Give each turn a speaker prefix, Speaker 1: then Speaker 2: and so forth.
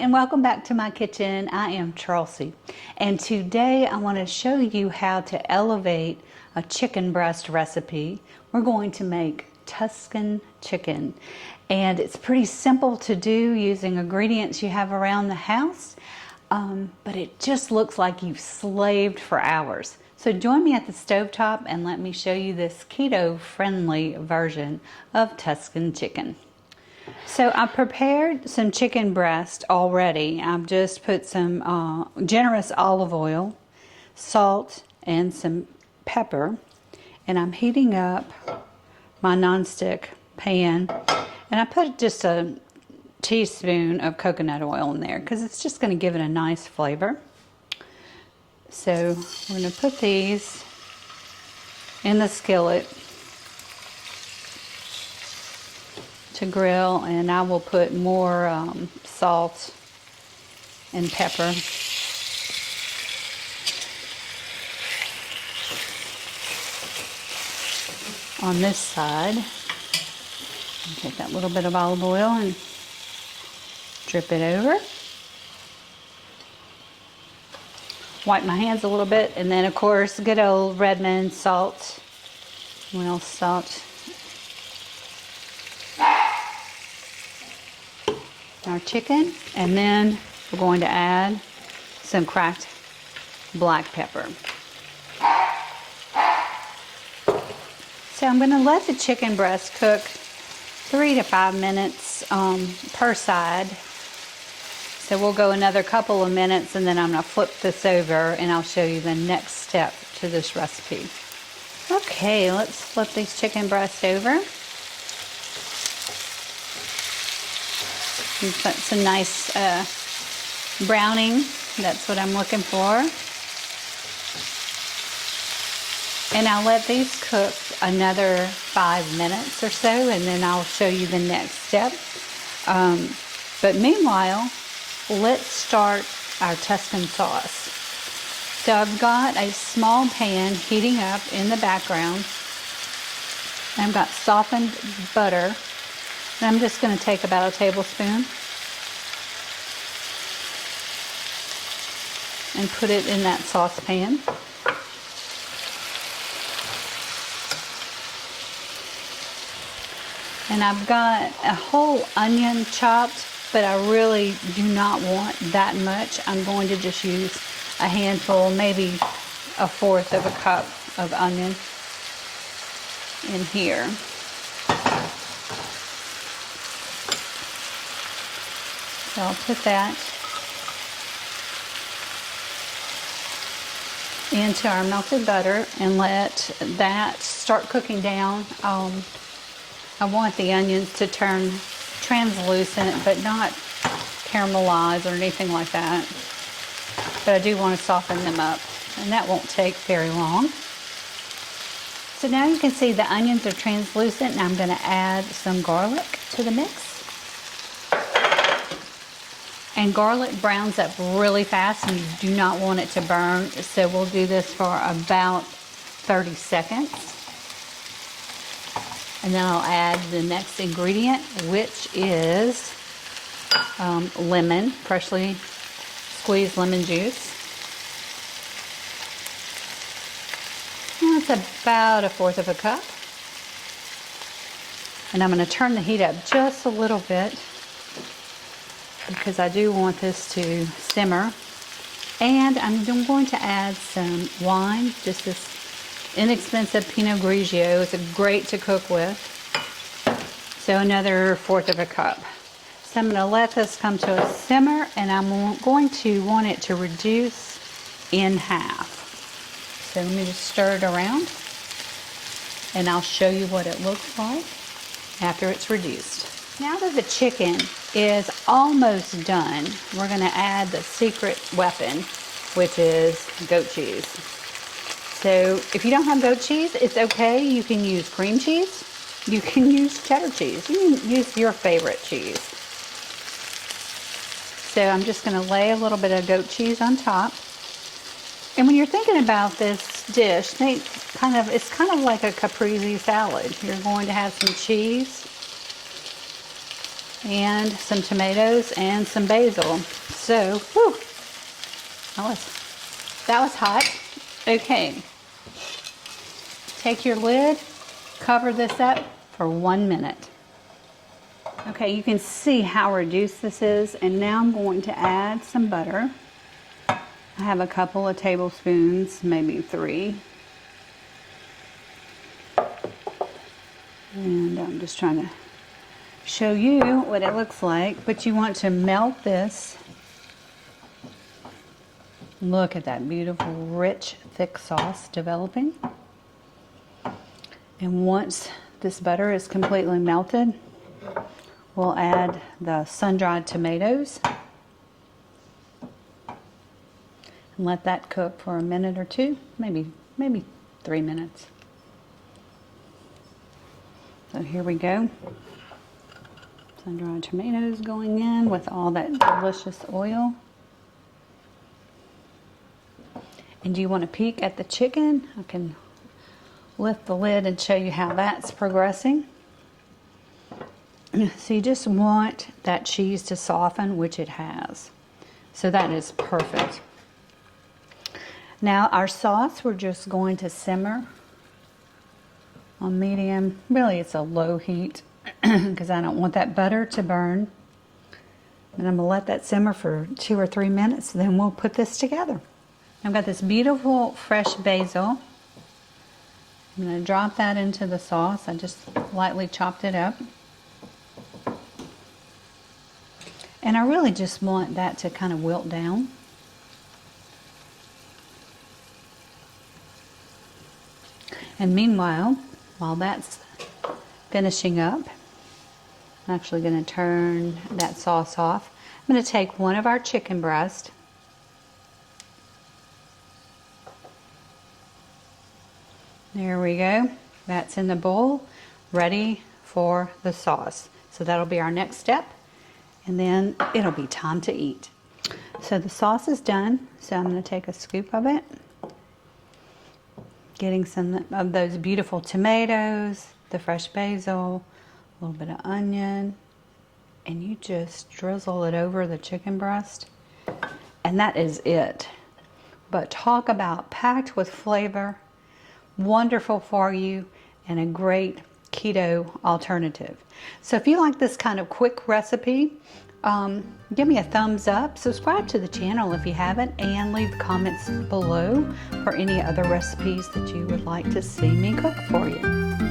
Speaker 1: and welcome back to my kitchen. I am Charlsie, and today I want to show you how to elevate a chicken breast recipe. We're going to make Tuscan chicken, and it's pretty simple to do using ingredients you have around the house, but it just looks like you've slaved for hours. So join me at the stovetop and let me show you this keto-friendly version of Tuscan chicken. So I prepared some chicken breast already. I've just put some generous olive oil, salt, and some pepper. And I'm heating up my nonstick pan. And I put just a teaspoon of coconut oil in there because it's just going to give it a nice flavor. So we're going to put these in the skillet to grill, and I will put more salt and pepper. On this side, take that little bit of olive oil and drip it over. Wipe my hands a little bit, and then of course good old Redmond salt. Well, salt our chicken, and then we're going to add some cracked black pepper. So I'm going to let the chicken breast cook 3 to 5 minutes per side. So we'll go another couple of minutes, and then I'm going to flip this over and I'll show you the next step to this recipe. Okay, let's flip these chicken breasts over. And put some nice browning. That's what I'm looking for. And I'll let these cook another 5 minutes or so, and then I'll show you the next step. But meanwhile, let's start our Tuscan sauce. So I've got a small pan heating up in the background. I've got softened butter. And I'm just going to take about a tablespoon and put it in that saucepan. And I've got a whole onion chopped, but I really do not want that much. I'm going to just use a handful, maybe 1/4 of a cup of onion in here. So I'll put that into our melted butter and let that start cooking down. I want the onions to turn translucent, but not caramelize or anything like that. But I do want to soften them up, and that won't take very long. So now you can see the onions are translucent, and I'm going to add some garlic to the mix. And garlic browns up really fast, and you do not want it to burn, so we'll do this for about 30 seconds. And then I'll add the next ingredient, which is lemon, freshly squeezed lemon juice. And that's about 1/4 of a cup. And I'm going to turn the heat up just a little bit, because I do want this to simmer. And I'm going to add some wine, just this inexpensive Pinot Grigio. It's great to cook with. So another 1/4 of a cup. So I'm going to let this come to a simmer, and I'm going to want it to reduce in half. So let me just stir it around, and I'll show you what it looks like after it's reduced. Now that the chicken is almost done, we're going to add the secret weapon, which is goat cheese. So if you don't have goat cheese, it's okay. You can use cream cheese. You can use cheddar cheese. You can use your favorite cheese. So I'm just going to lay a little bit of goat cheese on top. And when you're thinking about this dish, it's kind of like a caprese salad. You're going to have some cheese and some tomatoes and some basil. So, whew, that was hot. Okay, take your lid, cover this up for 1 minute. Okay, you can see how reduced this is, and now I'm going to add some butter. I have a couple of tablespoons, maybe 3. And I'm just trying to show you what it looks like, but you want to melt this. Look at that beautiful, rich, thick sauce developing. And once this butter is completely melted, we'll add the sun-dried tomatoes and let that cook for a minute or 2, maybe 3 minutes. So here we go. Sun-dried tomatoes going in with all that delicious oil. And do you want to peek at the chicken? I can lift the lid and show you how that's progressing. So you just want that cheese to soften, which it has. So that is perfect. Now our sauce, we're just going to simmer on medium. Really, it's a low heat because I don't want that butter to burn. And I'm gonna let that simmer for 2 or 3 minutes, then we'll put this together. I've got this beautiful fresh basil. I'm gonna drop that into the sauce. I just lightly chopped it up. And I really just want that to kind of wilt down. And meanwhile, while that's finishing up, I'm actually going to turn that sauce off. I'm going to take one of our chicken breasts. There we go. That's in the bowl, ready for the sauce. So that'll be our next step, and then it'll be time to eat. So the sauce is done, so I'm going to take a scoop of it. Getting some of those beautiful tomatoes, the fresh basil, a little bit of onion, and you just drizzle it over the chicken breast, and that is it. But talk about packed with flavor, wonderful for you, and a great keto alternative. So if you like this kind of quick recipe, give me a thumbs up, subscribe to the channel if you haven't, and leave comments below for any other recipes that you would like to see me cook for you.